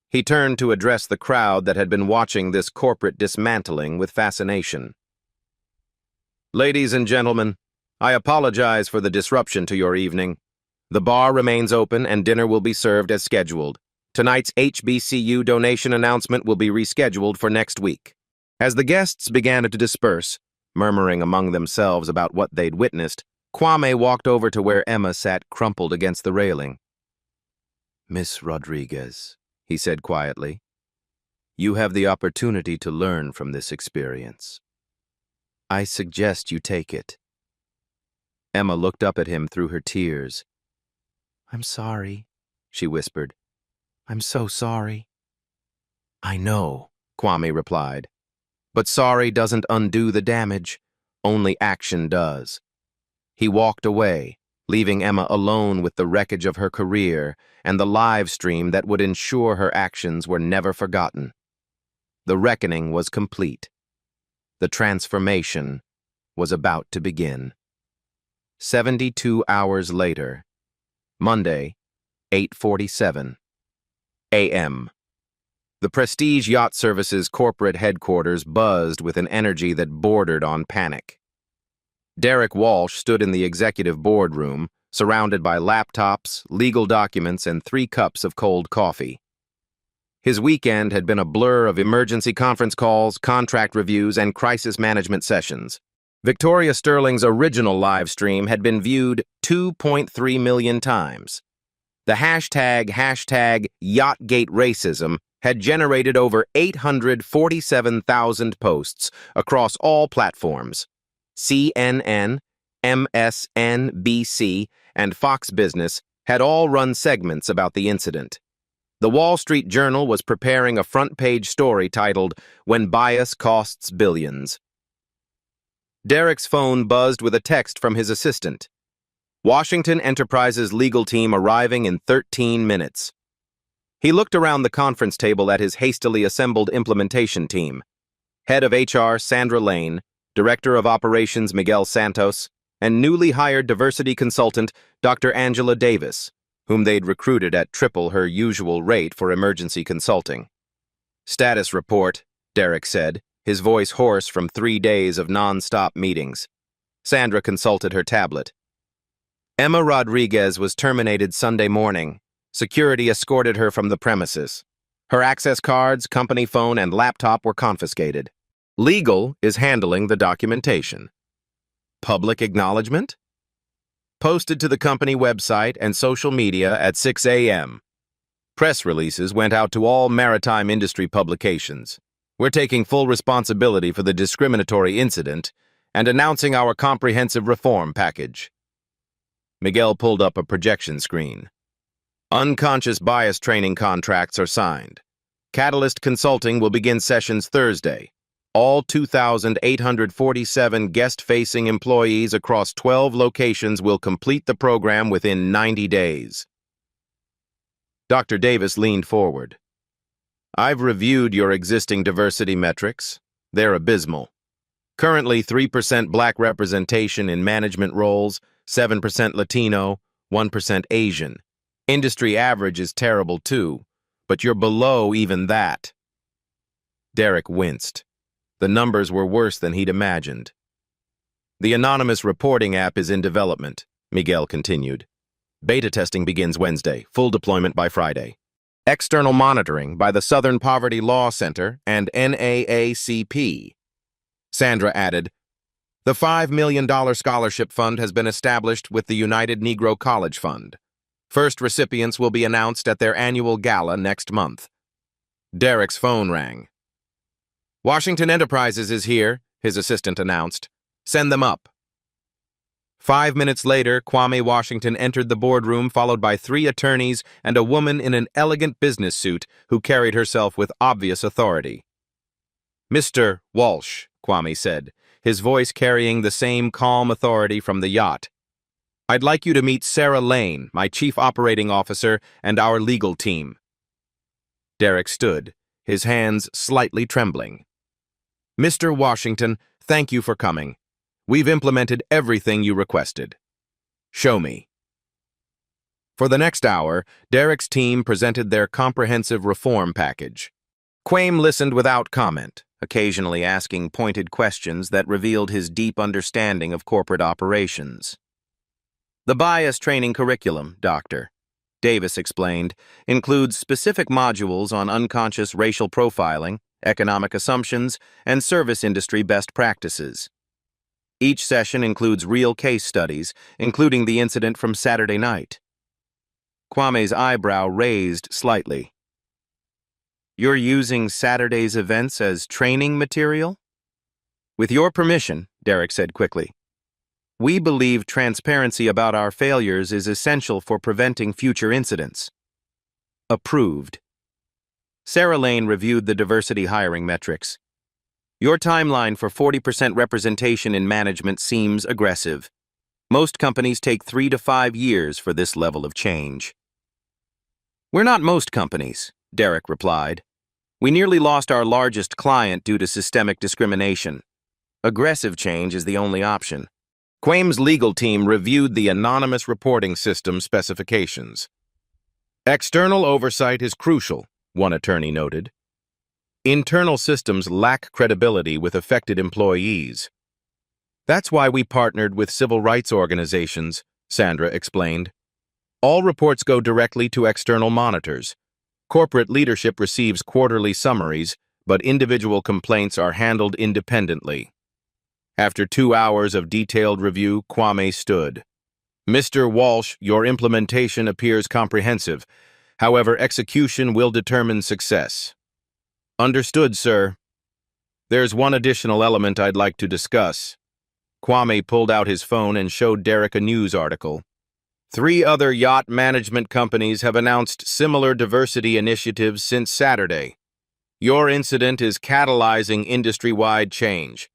He turned to address the crowd that had been watching this corporate dismantling with fascination. Ladies and gentlemen, I apologize for the disruption to your evening. The bar remains open and dinner will be served as scheduled. Tonight's HBCU donation announcement will be rescheduled for next week. As the guests began to disperse, murmuring among themselves about what they'd witnessed, Kwame walked over to where Emma sat crumpled against the railing. Miss Rodriguez, he said quietly, you have the opportunity to learn from this experience. I suggest you take it. Emma looked up at him through her tears. I'm sorry, she whispered. I'm so sorry. I know, Kwame replied. But sorry doesn't undo the damage. Only action does. He walked away, leaving Emma alone with the wreckage of her career and the live stream that would ensure her actions were never forgotten. The reckoning was complete. The transformation was about to begin. 72 hours later, Monday, 8:47 a.m. The Prestige Yacht Services corporate headquarters buzzed with an energy that bordered on panic. Derek Walsh stood in the executive boardroom, surrounded by laptops, legal documents, and 3 cups of cold coffee. His weekend had been a blur of emergency conference calls, contract reviews, and crisis management sessions. Victoria Sterling's original live stream had been viewed 2.3 million times. The hashtag Yachtgate Racism had generated over 847,000 posts across all platforms. CNN, MSNBC, and Fox Business had all run segments about the incident. The Wall Street Journal was preparing a front-page story titled, "When Bias Costs Billions." Derek's phone buzzed with a text from his assistant. Washington Enterprises legal team arriving in 13 minutes. He looked around the conference table at his hastily assembled implementation team. Head of HR Sandra Lane, Director of Operations Miguel Santos, and newly hired diversity consultant Dr. Angela Davis, whom they'd recruited at triple her usual rate for emergency consulting. "Status report," Derek said, his voice hoarse from 3 days of non-stop meetings. Sandra consulted her tablet. Emma Rodriguez was terminated Sunday morning. Security escorted her from the premises. Her access cards, company phone, and laptop were confiscated. Legal is handling the documentation. Public acknowledgement? Posted to the company website and social media at 6 a.m. Press releases went out to all maritime industry publications. We're taking full responsibility for the discriminatory incident and announcing our comprehensive reform package. Miguel pulled up a projection screen. Unconscious bias training contracts are signed. Catalyst Consulting will begin sessions Thursday. All 2,847 guest-facing employees across 12 locations will complete the program within 90 days. Dr. Davis leaned forward. "I've reviewed your existing diversity metrics. They're abysmal. Currently 3% Black representation in management roles, 7% Latino, 1% Asian. Industry average is terrible too, but you're below even that." Derek winced. The numbers were worse than he'd imagined. "The anonymous reporting app is in development," Miguel continued. "Beta testing begins Wednesday, full deployment by Friday. External monitoring by the Southern Poverty Law Center and NAACP." Sandra added, "The $5 million scholarship fund has been established with the United Negro College Fund. First recipients will be announced at their annual gala next month." Derek's phone rang. "Washington Enterprises is here," his assistant announced. "Send them up." 5 minutes later, Kwame Washington entered the boardroom, followed by 3 attorneys and a woman in an elegant business suit who carried herself with obvious authority. "Mr. Walsh," Kwame said, his voice carrying the same calm authority from the yacht. "I'd like you to meet Sarah Lane, my chief operating officer, and our legal team." Derek stood, his hands slightly trembling. "Mr. Washington, thank you for coming. We've implemented everything you requested. Show me." For the next hour, Derek's team presented their comprehensive reform package. Kwame listened without comment, occasionally asking pointed questions that revealed his deep understanding of corporate operations. "The bias training curriculum, Dr. Davis explained, includes specific modules on unconscious racial profiling, economic assumptions, and service industry best practices. Each session includes real case studies, including the incident from Saturday night." Kwame's eyebrow raised slightly. "You're using Saturday's events as training material?" "With your permission," Derek said quickly. "We believe transparency about our failures is essential for preventing future incidents." Approved. Sarah Lane reviewed the diversity hiring metrics. "Your timeline for 40% representation in management seems aggressive. Most companies take 3 to 5 years for this level of change. We're not most companies, Derek replied. We nearly lost our largest client due to systemic discrimination. Aggressive change is the only option. Quame's legal team reviewed the anonymous reporting system specifications. External oversight is crucial, one attorney noted. Internal systems lack credibility with affected employees. That's why we partnered with civil rights organizations, Sandra explained. All reports go directly to external monitors. Corporate leadership receives quarterly summaries, but individual complaints are handled independently. After 2 hours of detailed review, Kwame stood. Mr. Walsh, your implementation appears comprehensive. However, execution will determine success. Understood, sir. There's one additional element I'd like to discuss. Kwame pulled out his phone and showed Derek a news article. 3 other yacht management companies have announced similar diversity initiatives since Saturday. Your incident is catalyzing industry-wide change.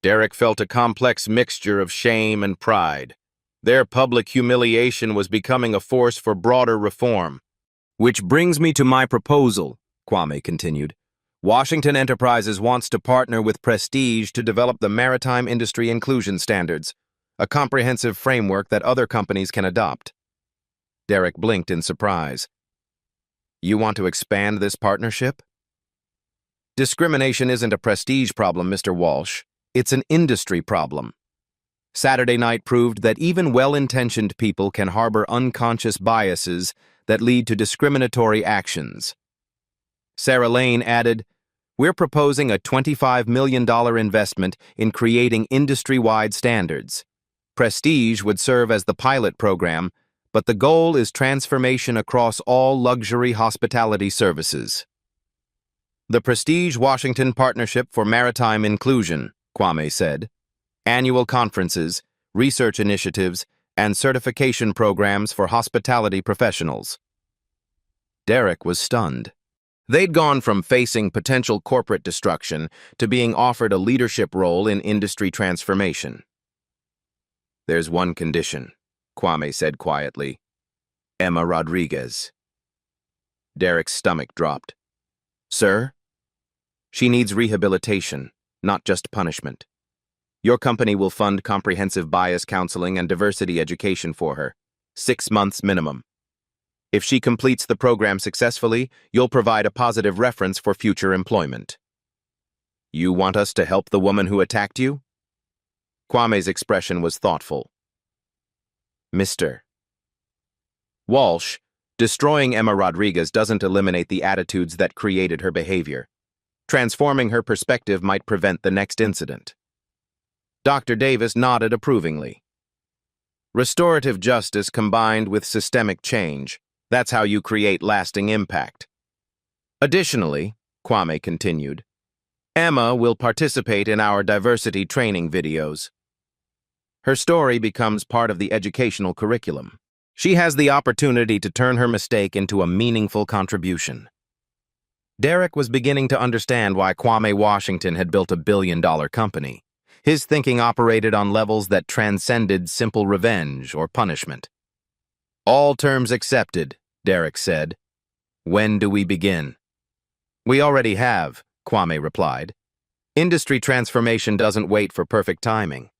Derek felt a complex mixture of shame and pride. Their public humiliation was becoming a force for broader reform. Which brings me to my proposal, Kwame continued. Washington Enterprises wants to partner with Prestige to develop the Maritime Industry Inclusion Standards, a comprehensive framework that other companies can adopt. Derek blinked in surprise. You want to expand this partnership? Discrimination isn't a prestige problem, Mr. Walsh. It's an industry problem. Saturday night proved that even well-intentioned people can harbor unconscious biases that lead to discriminatory actions. Sarah Lane added, We're proposing a $25 million investment in creating industry-wide standards. Prestige would serve as the pilot program, but the goal is transformation across all luxury hospitality services. The Prestige Washington Partnership for Maritime Inclusion, Kwame said. Annual conferences, research initiatives, and certification programs for hospitality professionals. Derek was stunned. They'd gone from facing potential corporate destruction to being offered a leadership role in industry transformation. There's one condition, Kwame said quietly. Emma Rodriguez. Derek's stomach dropped. Sir? She needs rehabilitation, not just punishment. Your company will fund comprehensive bias counseling and diversity education for her, 6 months minimum. If she completes the program successfully, you'll provide a positive reference for future employment. You want us to help the woman who attacked you? Kwame's expression was thoughtful. Mr. Walsh, destroying Emma Rodriguez doesn't eliminate the attitudes that created her behavior. Transforming her perspective might prevent the next incident. Dr. Davis nodded approvingly. Restorative justice combined with systemic change. That's how you create lasting impact. Additionally, Kwame continued, Emma will participate in our diversity training videos. Her story becomes part of the educational curriculum. She has the opportunity to turn her mistake into a meaningful contribution. Derek was beginning to understand why Kwame Washington had built a billion-dollar company. His thinking operated on levels that transcended simple revenge or punishment. All terms accepted, Derek said. When do we begin? We already have, Kwame replied. Industry transformation doesn't wait for perfect timing.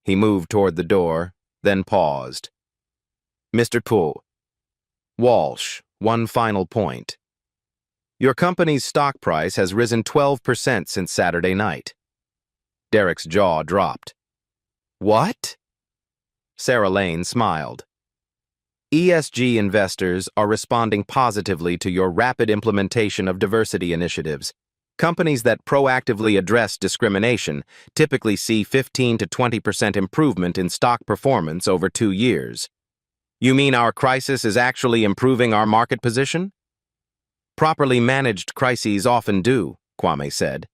He moved toward the door, then paused. Mr. Poole. Walsh, one final point. Your company's stock price has risen 12% since Saturday night. Derek's jaw dropped. What? Sarah Lane smiled. ESG investors are responding positively to your rapid implementation of diversity initiatives. Companies that proactively address discrimination typically see 15 to 20% improvement in stock performance over 2 years. You mean our crisis is actually improving our market position? Properly managed crises often do, Kwame said.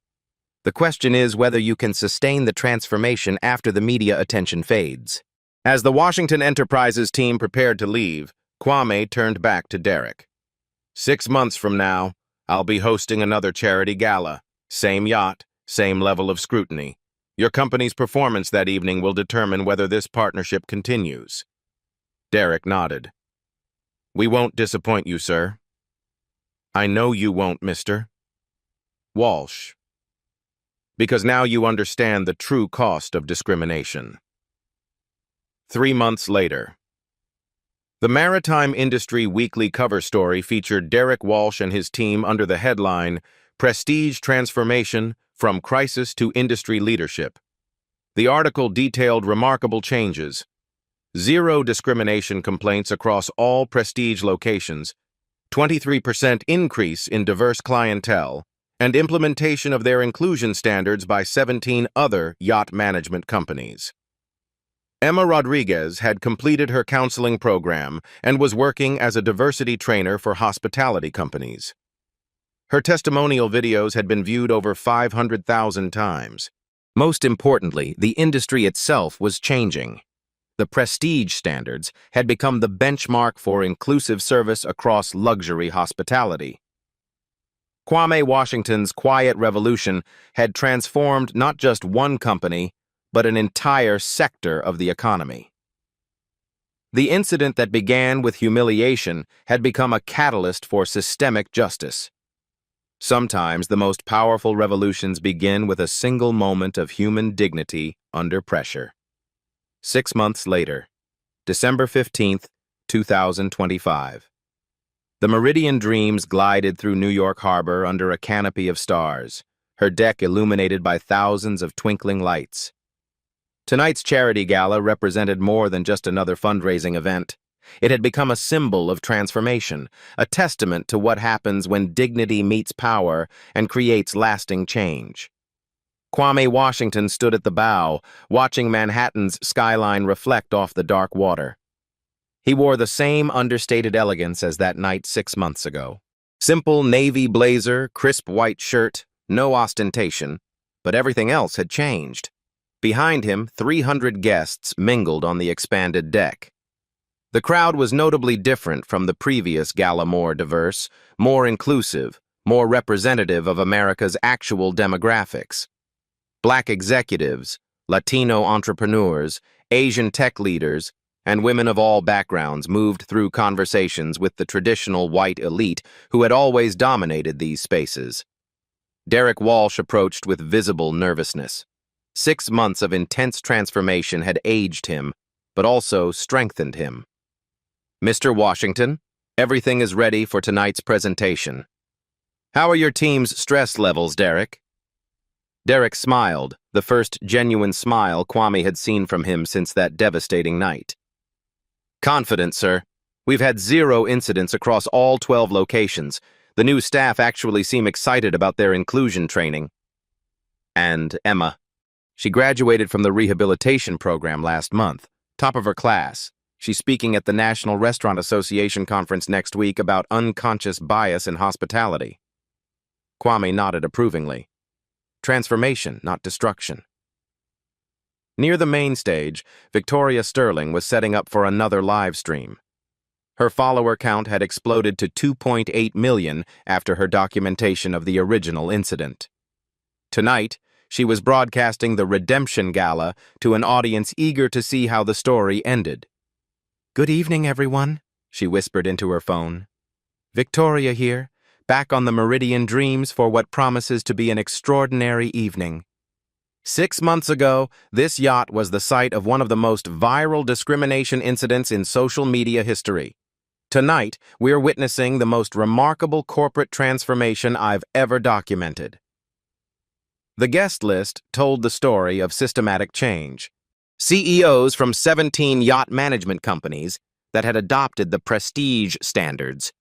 The question is whether you can sustain the transformation after the media attention fades. As the Washington Enterprises team prepared to leave, Kwame turned back to Derek. 6 months from now, I'll be hosting another charity gala. Same yacht, same level of scrutiny. Your company's performance that evening will determine whether this partnership continues. Derek nodded. We won't disappoint you, sir. I know you won't, Mr. Walsh. Because now you understand the true cost of discrimination. 3 months later. The Maritime Industry Weekly cover story featured Derek Walsh and his team under the headline, Prestige Transformation from Crisis to Industry Leadership. The article detailed remarkable changes. 0 discrimination complaints across all prestige locations, 23% increase in diverse clientele, and implementation of their inclusion standards by 17 other yacht management companies. Emma Rodriguez had completed her counseling program and was working as a diversity trainer for hospitality companies. Her testimonial videos had been viewed over 500,000 times. Most importantly, the industry itself was changing. The prestige standards had become the benchmark for inclusive service across luxury hospitality. Kwame Washington's quiet revolution had transformed not just one company, but an entire sector of the economy. The incident that began with humiliation had become a catalyst for systemic justice. Sometimes the most powerful revolutions begin with a single moment of human dignity under pressure. 6 months later, December 15th, 2025. The Meridian Dreams glided through New York Harbor under a canopy of stars, her deck illuminated by thousands of twinkling lights. Tonight's charity gala represented more than just another fundraising event. It had become a symbol of transformation, a testament to what happens when dignity meets power and creates lasting change. Kwame Washington stood at the bow, watching Manhattan's skyline reflect off the dark water. He wore the same understated elegance as that night 6 months ago. Simple navy blazer, crisp white shirt, no ostentation, but everything else had changed. Behind him, 300 guests mingled on the expanded deck. The crowd was notably different from the previous gala, more diverse, more inclusive, more representative of America's actual demographics. Black executives, Latino entrepreneurs, Asian tech leaders, and women of all backgrounds moved through conversations with the traditional white elite who had always dominated these spaces. Derek Walsh approached with visible nervousness. 6 months of intense transformation had aged him, but also strengthened him. Mr. Washington, everything is ready for tonight's presentation. How are your team's stress levels, Derek? Derek smiled, the first genuine smile Kwame had seen from him since that devastating night. Confident, sir. We've had 0 incidents across all 12 locations. The new staff actually seem excited about their inclusion training. And Emma. She graduated from the rehabilitation program last month, top of her class. She's speaking at the National Restaurant Association conference next week about unconscious bias in hospitality. Kwame nodded approvingly. Transformation, not destruction. Near the main stage, Victoria Sterling was setting up for another live stream. Her follower count had exploded to 2.8 million after her documentation of the original incident. Tonight, she was broadcasting the Redemption Gala to an audience eager to see how the story ended. "Good evening, everyone," she whispered into her phone. "Victoria here, back on the Meridian Dreams for what promises to be an extraordinary evening. 6 months ago, this yacht was the site of one of the most viral discrimination incidents in social media history. Tonight, we're witnessing the most remarkable corporate transformation I've ever documented." The guest list told the story of systematic change. CEOs from 17 yacht management companies that had adopted the prestige standards.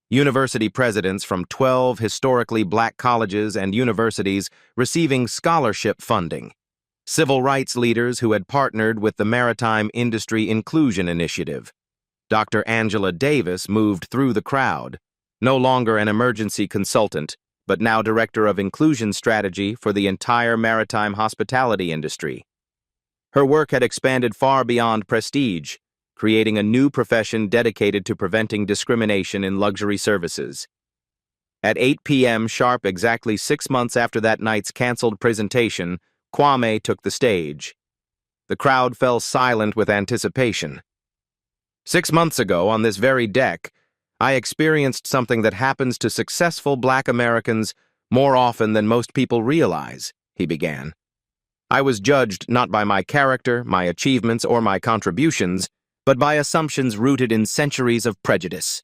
University presidents from 12 historically black colleges and universities receiving scholarship funding. Civil rights leaders who had partnered with the Maritime Industry Inclusion Initiative. Dr. Angela Davis moved through the crowd, no longer an emergency consultant, but now director of inclusion strategy for the entire maritime hospitality industry. Her work had expanded far beyond prestige, creating a new profession dedicated to preventing discrimination in luxury services. At 8 p.m. sharp, exactly 6 months after that night's canceled presentation, Kwame took the stage. The crowd fell silent with anticipation. 6 months ago, on this very deck, I experienced something that happens to successful Black Americans more often than most people realize, he began. I was judged not by my character, my achievements, or my contributions, but by assumptions rooted in centuries of prejudice.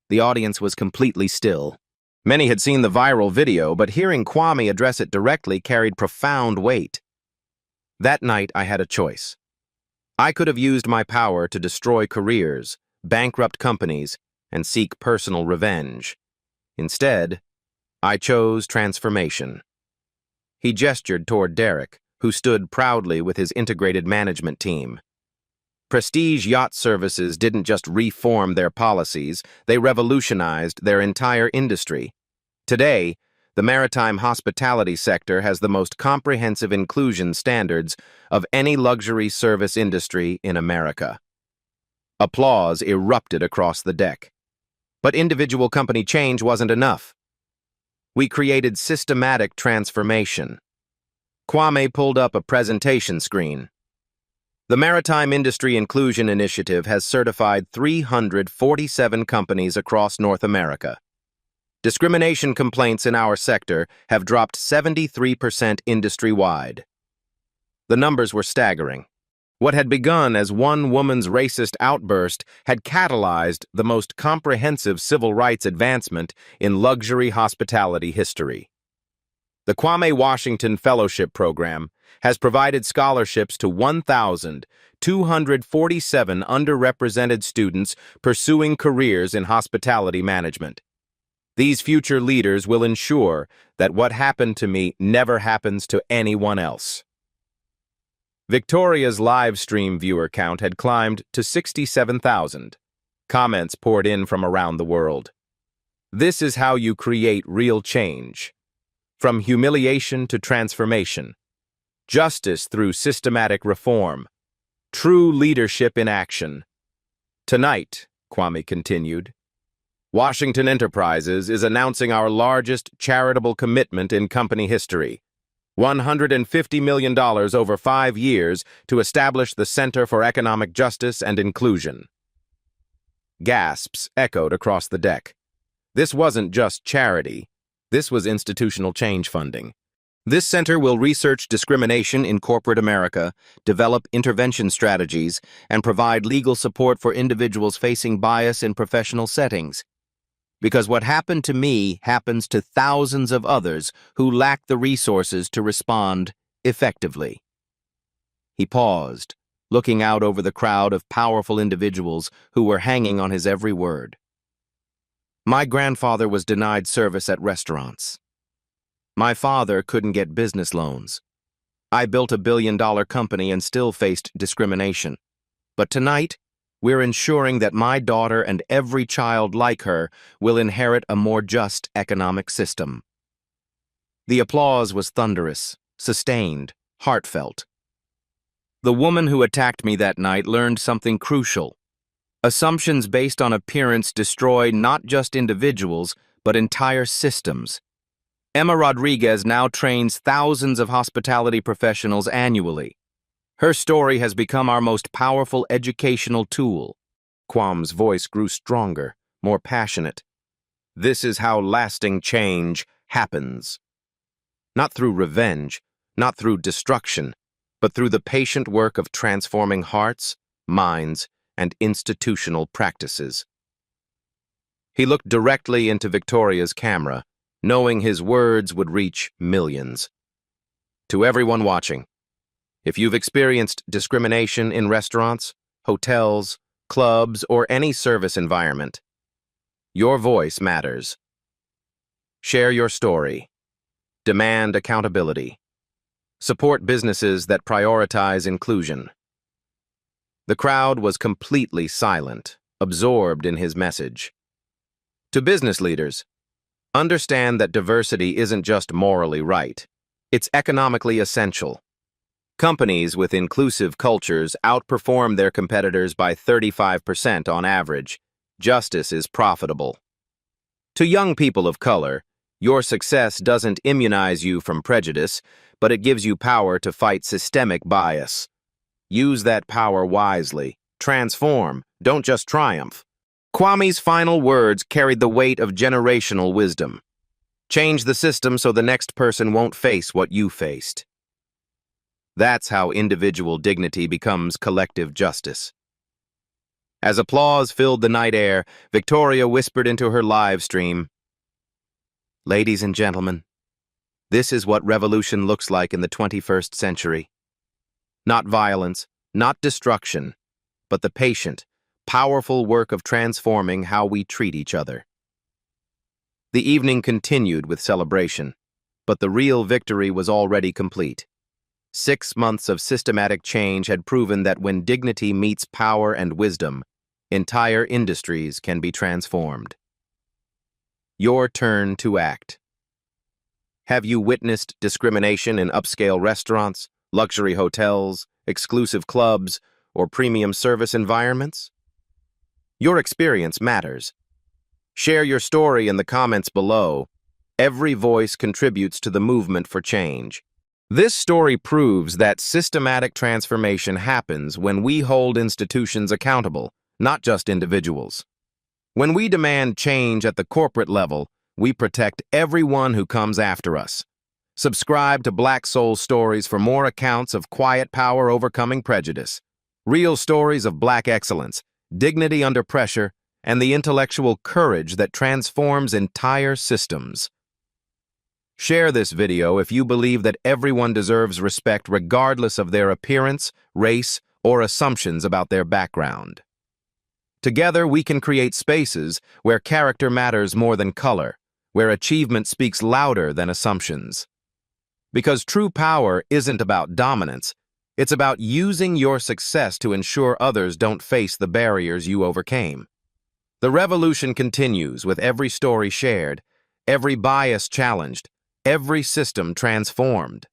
The audience was completely still. Many had seen the viral video, but hearing Kwame address it directly carried profound weight. That night, I had a choice. I could have used my power to destroy careers, bankrupt companies, and seek personal revenge. Instead, I chose transformation. He gestured toward Derek, who stood proudly with his integrated management team. Prestige Yacht Services didn't just reform their policies, they revolutionized their entire industry. Today, the maritime hospitality sector has the most comprehensive inclusion standards of any luxury service industry in America. Applause erupted across the deck. But individual company change wasn't enough. We created systematic transformation. Kwame pulled up a presentation screen. The Maritime Industry Inclusion Initiative has certified 347 companies across North America. Discrimination complaints in our sector have dropped 73% industry-wide. The numbers were staggering. What had begun as one woman's racist outburst had catalyzed the most comprehensive civil rights advancement in luxury hospitality history. The Kwame Washington Fellowship Program has provided scholarships to 1,247 underrepresented students pursuing careers in hospitality management. These future leaders will ensure that what happened to me never happens to anyone else. Victoria's live stream viewer count had climbed to 67,000. Comments poured in from around the world. This is how you create real change. From humiliation to transformation. Justice through systematic reform. True leadership in action. Tonight, Kwame continued, Washington Enterprises is announcing our largest charitable commitment in company history. $150 million over 5 years to establish the Center for Economic Justice and Inclusion. Gasps echoed across the deck. This wasn't just charity. This was institutional change funding. This center will research discrimination in corporate America, develop intervention strategies, and provide legal support for individuals facing bias in professional settings. Because what happened to me happens to thousands of others who lack the resources to respond effectively. He paused, looking out over the crowd of powerful individuals who were hanging on his every word. My grandfather was denied service at restaurants. My father couldn't get business loans. I built a billion-dollar company and still faced discrimination. But tonight, we're ensuring that my daughter and every child like her will inherit a more just economic system. The applause was thunderous, sustained, heartfelt. The woman who attacked me that night learned something crucial. Assumptions based on appearance destroy not just individuals, but entire systems. Emma Rodriguez now trains thousands of hospitality professionals annually. Her story has become our most powerful educational tool. Kwame's voice grew stronger, more passionate. This is how lasting change happens. Not through revenge, not through destruction, but through the patient work of transforming hearts, minds, and institutional practices. He looked directly into Victoria's camera, knowing his words would reach millions. To everyone watching, if you've experienced discrimination in restaurants, hotels, clubs, or any service environment, your voice matters. Share your story. Demand accountability. Support businesses that prioritize inclusion. The crowd was completely silent, absorbed in his message. To business leaders, understand that diversity isn't just morally right. It's economically essential. Companies with inclusive cultures outperform their competitors by 35% on average. Justice is profitable. To young people of color, Your success doesn't immunize you from prejudice, but it gives you power to fight systemic bias. Use that power wisely. Transform, don't just triumph. Kwame's final words carried the weight of generational wisdom. Change the system so the next person won't face what you faced. That's how individual dignity becomes collective justice. As applause filled the night air, Victoria whispered into her live stream, "Ladies and gentlemen, this is what revolution looks like in the 21st century. Not violence, not destruction, but the patient, powerful work of transforming how we treat each other." The evening continued with celebration, but the real victory was already complete. 6 months of systematic change had proven that when dignity meets power and wisdom, entire industries can be transformed. Your turn to act. Have you witnessed discrimination in upscale restaurants, luxury hotels, exclusive clubs, or premium service environments? Your experience matters. Share your story in the comments below. Every voice contributes to the movement for change. This story proves that systematic transformation happens when we hold institutions accountable, not just individuals. When we demand change at the corporate level, we protect everyone who comes after us. Subscribe to Black Soul Stories for more accounts of quiet power overcoming prejudice, real stories of Black excellence, dignity under pressure, and the intellectual courage that transforms entire systems. Share this video if you believe that everyone deserves respect regardless of their appearance, race, or assumptions about their background. Together, we can create spaces where character matters more than color, where achievement speaks louder than assumptions. Because true power isn't about dominance, it's about using your success to ensure others don't face the barriers you overcame. The revolution continues with every story shared, every bias challenged, every system transformed.